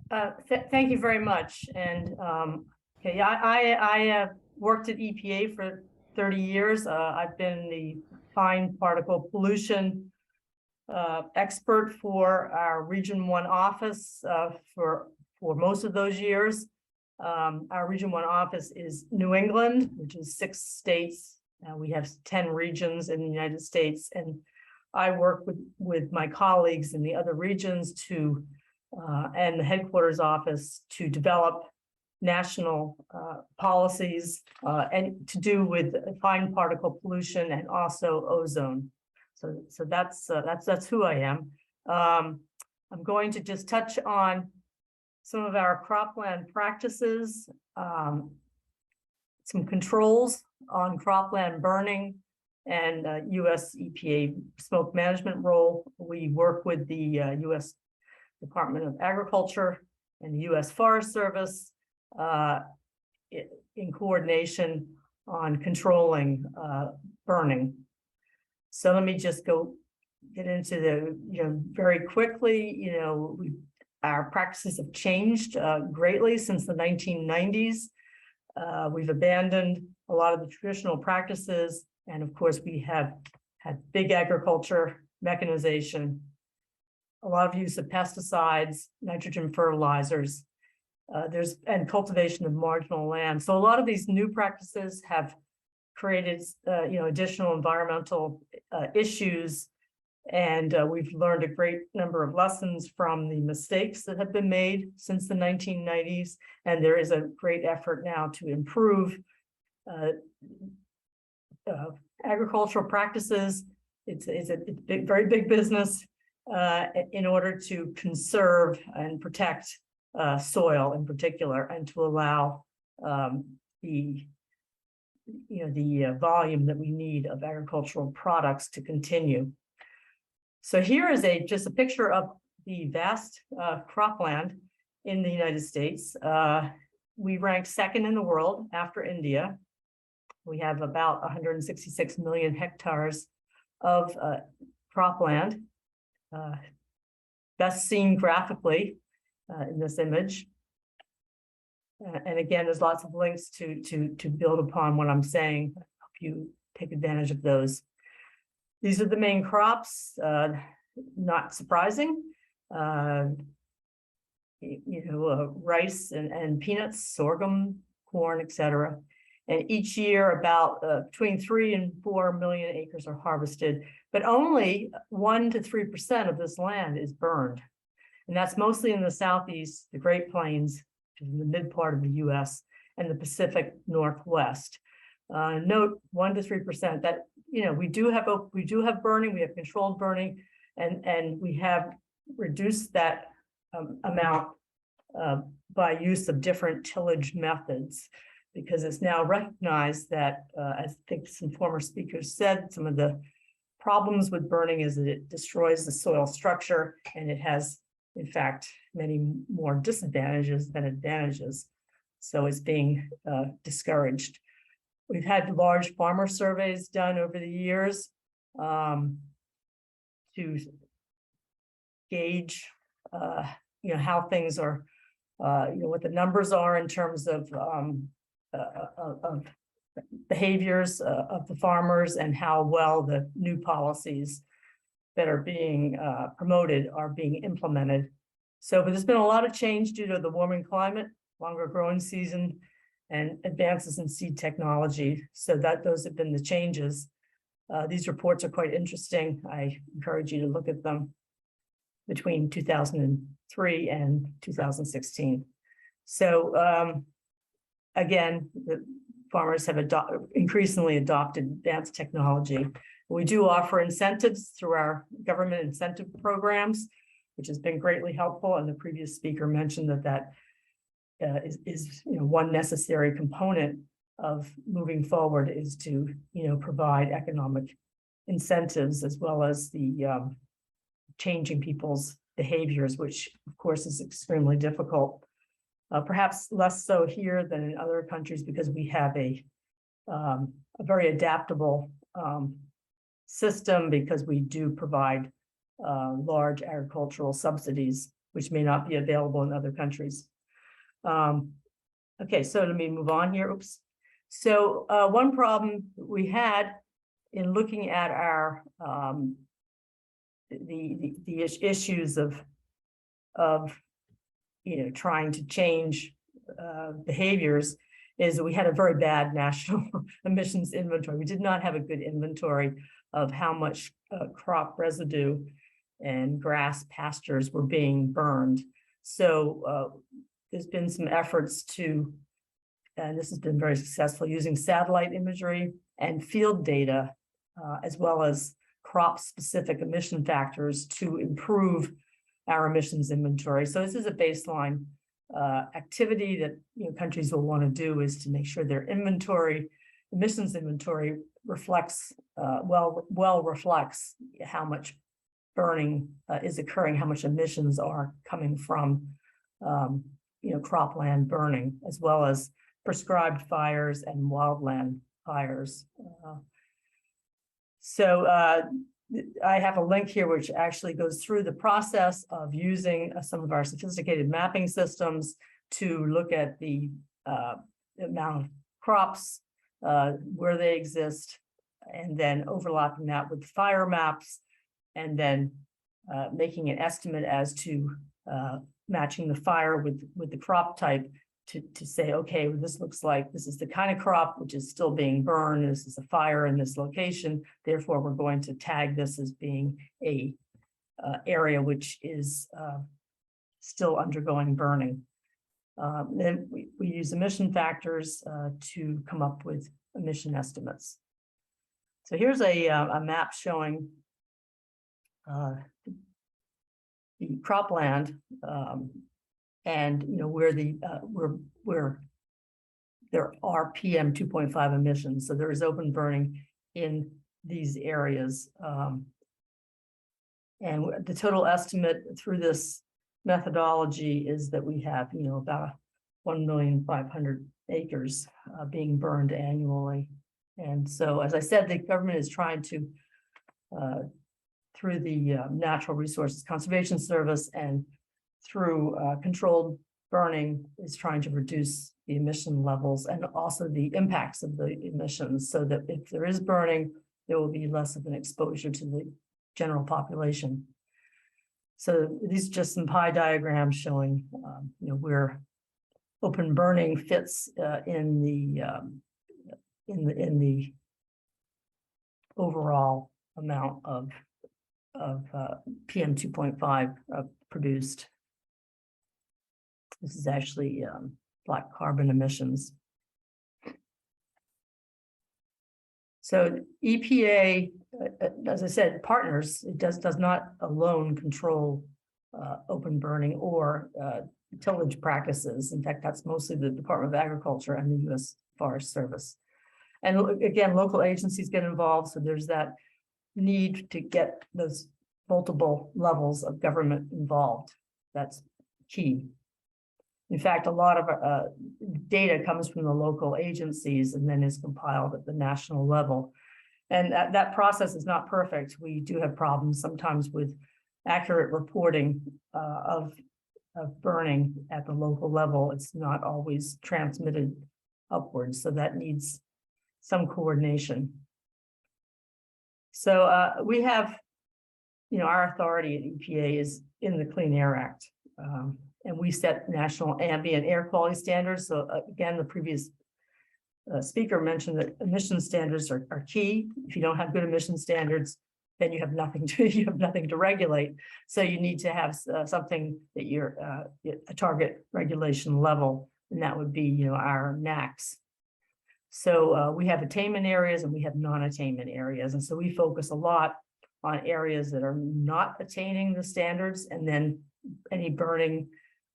Thank you very much. And okay, I worked at EPA for 30 years. I've been the fine particle pollution expert for our Region 1 office for most of those years. Our Region 1 office is New England, which is 6 states. We have 10 regions in the United States, and I work with my colleagues in the other regions to and the headquarters office to develop national policies and to do with fine particle pollution and also ozone. So that's who I am. I'm going to just touch on some of our cropland practices, some controls on cropland burning, and US-EPA smoke management role. We work with the US Department of Agriculture and the US Forest Service in coordination on controlling burning. So let me just get into the, very quickly, our practices have changed greatly since the 1990s. We've abandoned a lot of the traditional practices. And of course, we have had big agriculture, mechanization, a lot of use of pesticides, nitrogen fertilizers, and cultivation of marginal land. So a lot of these new practices have created, additional environmental issues. And we've learned a great number of lessons from the mistakes that have been made since the 1990s. And there is a great effort now to improve agricultural practices. It's a very big business in order to conserve and protect soil in particular, and to allow the volume that we need of agricultural products to continue. So here is just a picture of the vast cropland in the United States. We rank second in the world after India. We have about 166 million hectares of cropland, best seen graphically in this image. And again, there's lots of links to build upon what I'm saying. I hope you take advantage of those. These are the main crops, not surprising. Rice and peanuts, sorghum, corn, etc. And each year about between 3 and 4 million acres are harvested, but only 1 to 3% of this land is burned. And that's mostly in the Southeast, the Great Plains, which is in the mid part of the US, and the Pacific Northwest. Note 1 to 3% that, we do have burning, we have controlled burning, and we have reduced that amount by use of different tillage methods, because it's now recognized that, as I think some former speakers said, some of the problems with burning is that it destroys the soil structure, and it has, in fact, many more disadvantages than advantages. So it's being discouraged. We've had large farmer surveys done over the years to gauge, how things are, what the numbers are in terms of behaviors of the farmers, and how well the new policies that are being promoted are being implemented. So, but there's been a lot of change due to the warming climate, longer growing season, and advances in seed technology. So those have been the changes. These reports are quite interesting. I encourage you to look at them between 2003 and 2016. So again, the farmers have increasingly adopted advanced technology. We do offer incentives through our government incentive programs, which has been greatly helpful. And the previous speaker mentioned that is one necessary component of moving forward, is to provide economic incentives, as well as the changing people's behaviors, which of course is extremely difficult. Perhaps less so here than in other countries, because we have a very adaptable system, because we do provide large agricultural subsidies which may not be available in other countries. Okay, so let me move on here. Oops. So one problem we had in looking at our issues of trying to change behaviors is that we had a very bad national emissions inventory. We did not have a good inventory of how much crop residue and grass pastures were being burned. So there's been some efforts to, and this has been very successful, using satellite imagery and field data, as well as crop-specific emission factors to improve our emissions inventory. So this is a baseline activity that countries will want to do, is to make sure their emissions inventory reflects reflects how much burning is occurring, how much emissions are coming from cropland burning, as well as prescribed fires and wildland fires. So I have a link here which actually goes through the process of using some of our sophisticated mapping systems to look at the amount of crops, where they exist, and then overlapping that with fire maps, and then making an estimate as to matching the fire with the crop type to say, okay, well, this looks like this is the kind of crop which is still being burned. This is a fire in this location. Therefore, we're going to tag this as being a area which is still undergoing burning. Then we use emission factors to come up with emission estimates. So here's a map showing the cropland, and where there are PM 2.5 emissions. So there is open burning in these areas. And the total estimate through this methodology is that we have, about 1,500,000 acres being burned annually. And so, as I said, the government is trying to, through the Natural Resources Conservation Service and through controlled burning, is trying to reduce the emission levels and also the impacts of the emissions, so that if there is burning, there will be less of an exposure to the general population. So these are just some pie diagrams showing, where open burning fits in the overall amount of PM 2.5 produced. This is actually black carbon emissions. So EPA, as I said, partners. It does not alone control open burning or tillage practices. In fact, that's mostly the Department of Agriculture and the U.S. Forest Service. And again, local agencies get involved. So there's that need to get those multiple levels of government involved. That's key. In fact, a lot of data comes from the local agencies and then is compiled at the national level. And that process is not perfect. We do have problems sometimes with accurate reporting of burning at the local level. It's not always transmitted upwards, so that needs some coordination. So we have, our authority at EPA is in the Clean Air Act. And we set national ambient air quality standards. So again, the previous speaker mentioned that emission standards are key. If you don't have good emission standards, then you have nothing to regulate. So you need to have something that you're a target regulation level, and that would be our NACs. So we have attainment areas and we have non-attainment areas, and so we focus a lot on areas that are not attaining the standards, and then any burning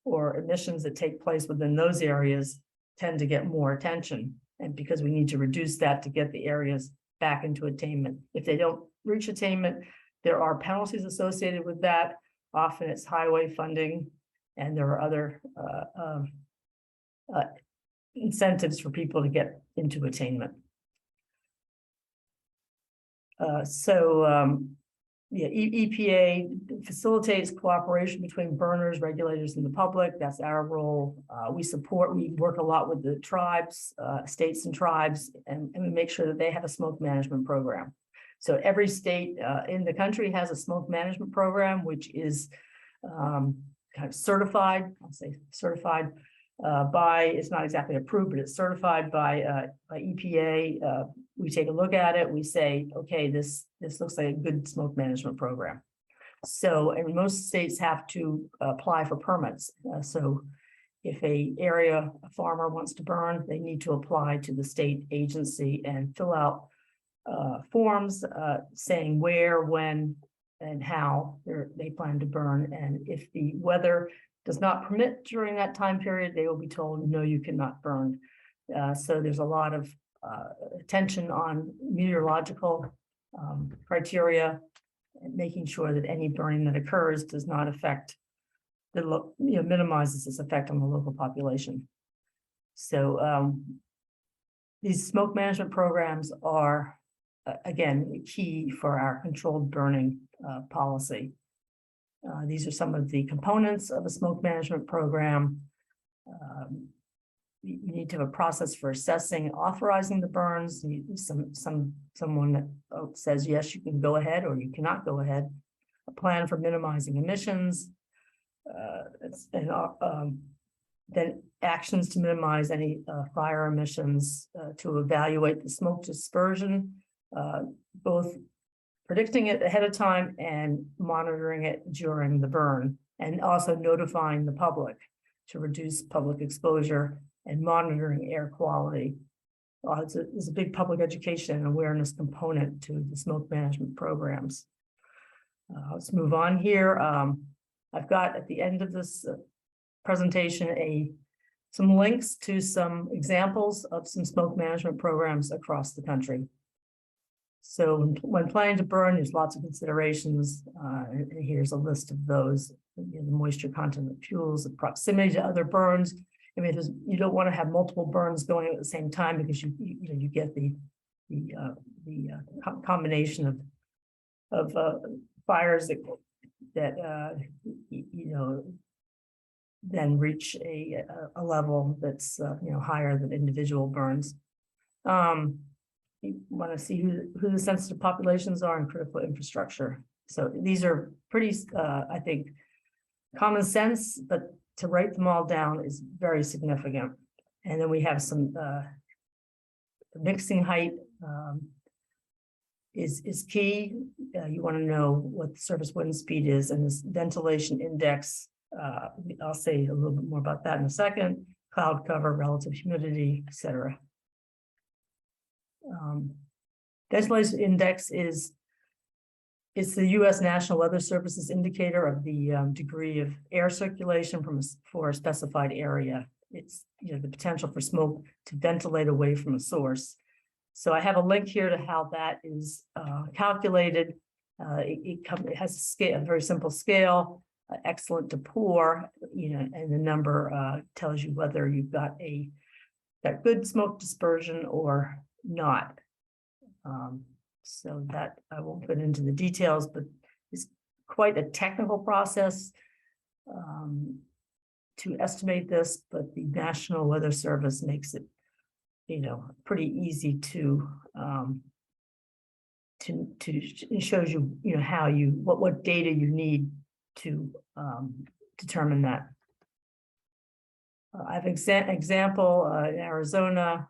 or emissions that take place within those areas tend to get more attention. And because we need to reduce that to get the areas back into attainment. If they don't reach attainment, there are penalties associated with that. Often it's highway funding, and there are other incentives for people to get into attainment. EPA facilitates cooperation between burners, regulators, and the public. That's our role. We work a lot with the tribes, states and tribes, and we make sure that they have a smoke management program. So every state in the country has a smoke management program, which is kind of certified. I'll say certified by, it's not exactly approved, but it's certified by EPA. We take a look at it. We say, okay, this looks like a good smoke management program. So, and most states have to apply for permits. So if a farmer wants to burn, they need to apply to the state agency and fill out forms saying where, when, and how they plan to burn. And if the weather does not permit during that time period, they will be told, no, you cannot burn. So there's a lot of attention on meteorological criteria, and making sure that any burning that occurs does not affect minimizes its effect on the local population. So these smoke management programs are, again, key for our controlled burning policy. These are some of the components of a smoke management program. You need to have a process for assessing and authorizing the burns. You need someone that says, yes, you can go ahead or you cannot go ahead. A plan for minimizing emissions. Then actions to minimize any fire emissions, to evaluate the smoke dispersion, both predicting it ahead of time and monitoring it during the burn, and also notifying the public to reduce public exposure and monitoring air quality. There's a big public education and awareness component to the smoke management programs. Let's move on here. I've got at the end of this presentation some links to some examples of some smoke management programs across the country. So when planning to burn, there's lots of considerations. And here's a list of those: the moisture content of fuels, the proximity to other burns. I mean, you don't want to have multiple burns going at the same time, because you get the combination of fires that then reach a level that's higher than individual burns. You want to see who the sensitive populations are and critical infrastructure. So these are pretty, I think, common sense, but to write them all down is very significant. And then we have some mixing height is key. You want to know what the surface wind speed is, and this ventilation index. I'll say a little bit more about that in a second. Cloud cover, relative humidity, etc. Ventilation index it's the U.S. National Weather Service's indicator of the degree of air circulation for a specified area. It's the potential for smoke to ventilate away from a source. So I have a link here to how that is calculated. It has a very simple scale, excellent to poor, and the number tells you whether you've got that good smoke dispersion or not. So that I won't get into the details, but it's quite a technical process to estimate this, but the National Weather Service makes it, pretty easy to it shows you, what data you need to determine that. I have an example in Arizona,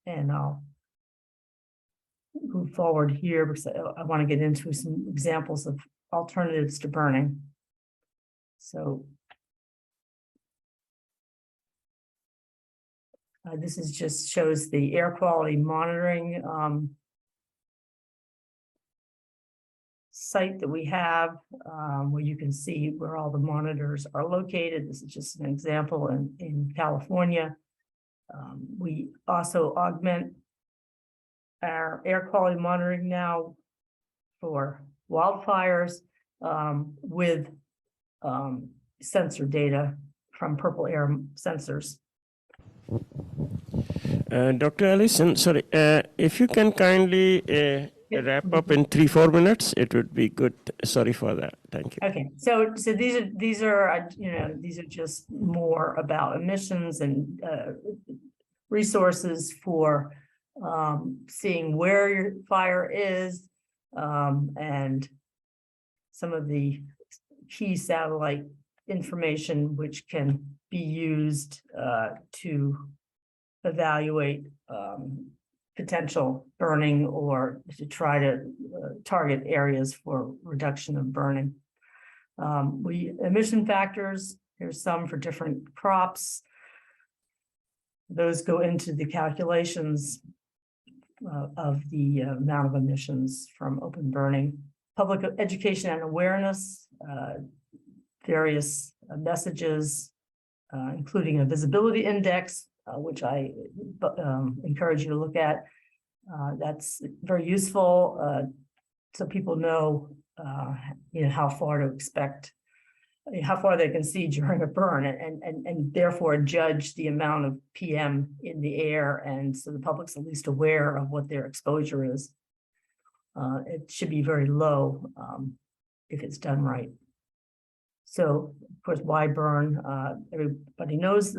and I'll move forward here because I want to get into some examples of alternatives to burning. So this just shows the air quality monitoring site that we have, where you can see where all the monitors are located. This is just an example in California. We also augment our air quality monitoring now for wildfires with sensor data from Purple Air sensors. Dr. Alison, sorry, if you can kindly wrap up in 3-4 minutes, it would be good. Sorry for that. Thank you. Okay, so these are these are just more about emissions and resources for seeing where your fire is, and some of the key satellite information which can be used to evaluate potential burning or to try to target areas for reduction of burning. Emission factors, there's some for different crops. Those go into the calculations of the amount of emissions from open burning. Public education and awareness, various messages, including a visibility index, which I encourage you to look at. That's very useful, so people know, how far to expect, how far they can see during a burn, and therefore judge the amount of PM in the air, and so the public's at least aware of what their exposure is. It should be very low if it's done right. So, of course, why burn? Everybody knows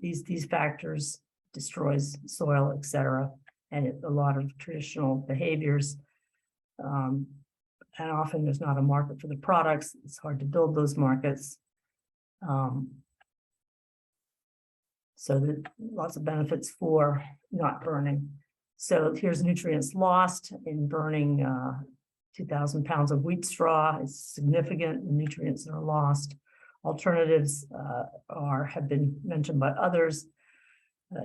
these factors, destroys soil, etc., and a lot of traditional behaviors. And often there's not a market for the products. It's hard to build those markets. So there's lots of benefits for not burning. So here's nutrients lost in burning 2,000 pounds of wheat straw. It's significant, the nutrients that are lost. Alternatives have been mentioned by others.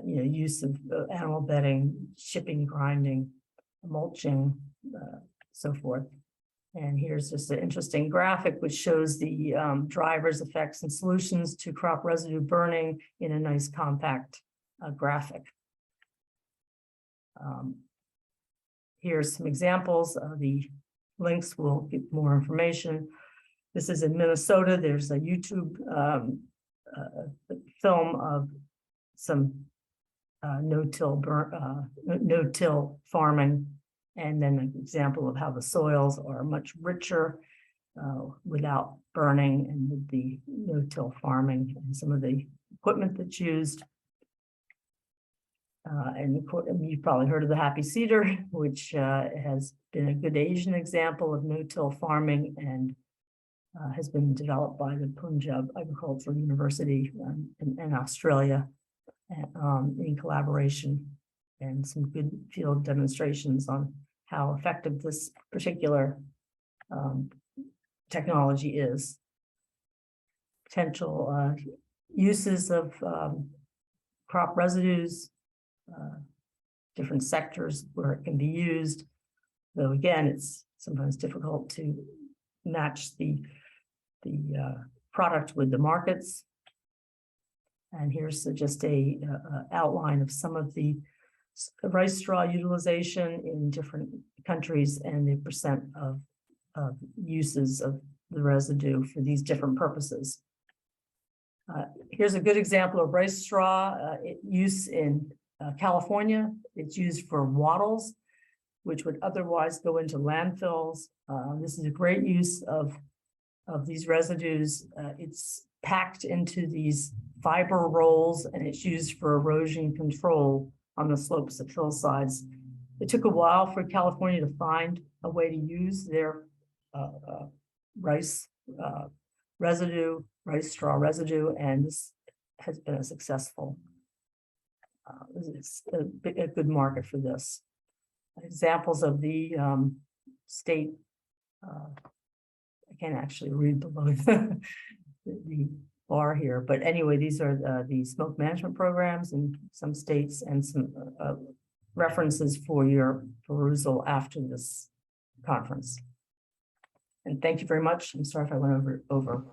Use of animal bedding, shipping, grinding, mulching, so forth. And here's just an interesting graphic which shows the drivers, effects, and solutions to crop residue burning in a nice compact graphic. Here's some examples. The links will get more information. This is in Minnesota. There's a YouTube film of some no-till farming, and then an example of how the soils are much richer without burning and with the no-till farming, and some of the equipment that's used. And you've probably heard of the happy cedar, which has been a good Asian example of no-till farming, and has been developed by the Punjab Agricultural University in Australia in collaboration, and some good field demonstrations on how effective this particular technology is. Potential uses of crop residues, different sectors where it can be used, though again, it's sometimes difficult to match the product with the markets. And here's just a outline of some of the rice straw utilization in different countries and the percent of uses of the residue for these different purposes. Here's a good example of rice straw use in California. It's used for wattles, which would otherwise go into landfills. This is a great use of these residues. It's packed into these fiber rolls, and it's used for erosion control on the slopes of hillsides. It took a while for California to find a way to use their rice straw residue, and this has been a successful. It's a good market for this. Examples of the state. I can't actually read below the bar here, but anyway, these are the smoke management programs in some states, and some references for your perusal after this conference. And thank you very much. I'm sorry if I went over.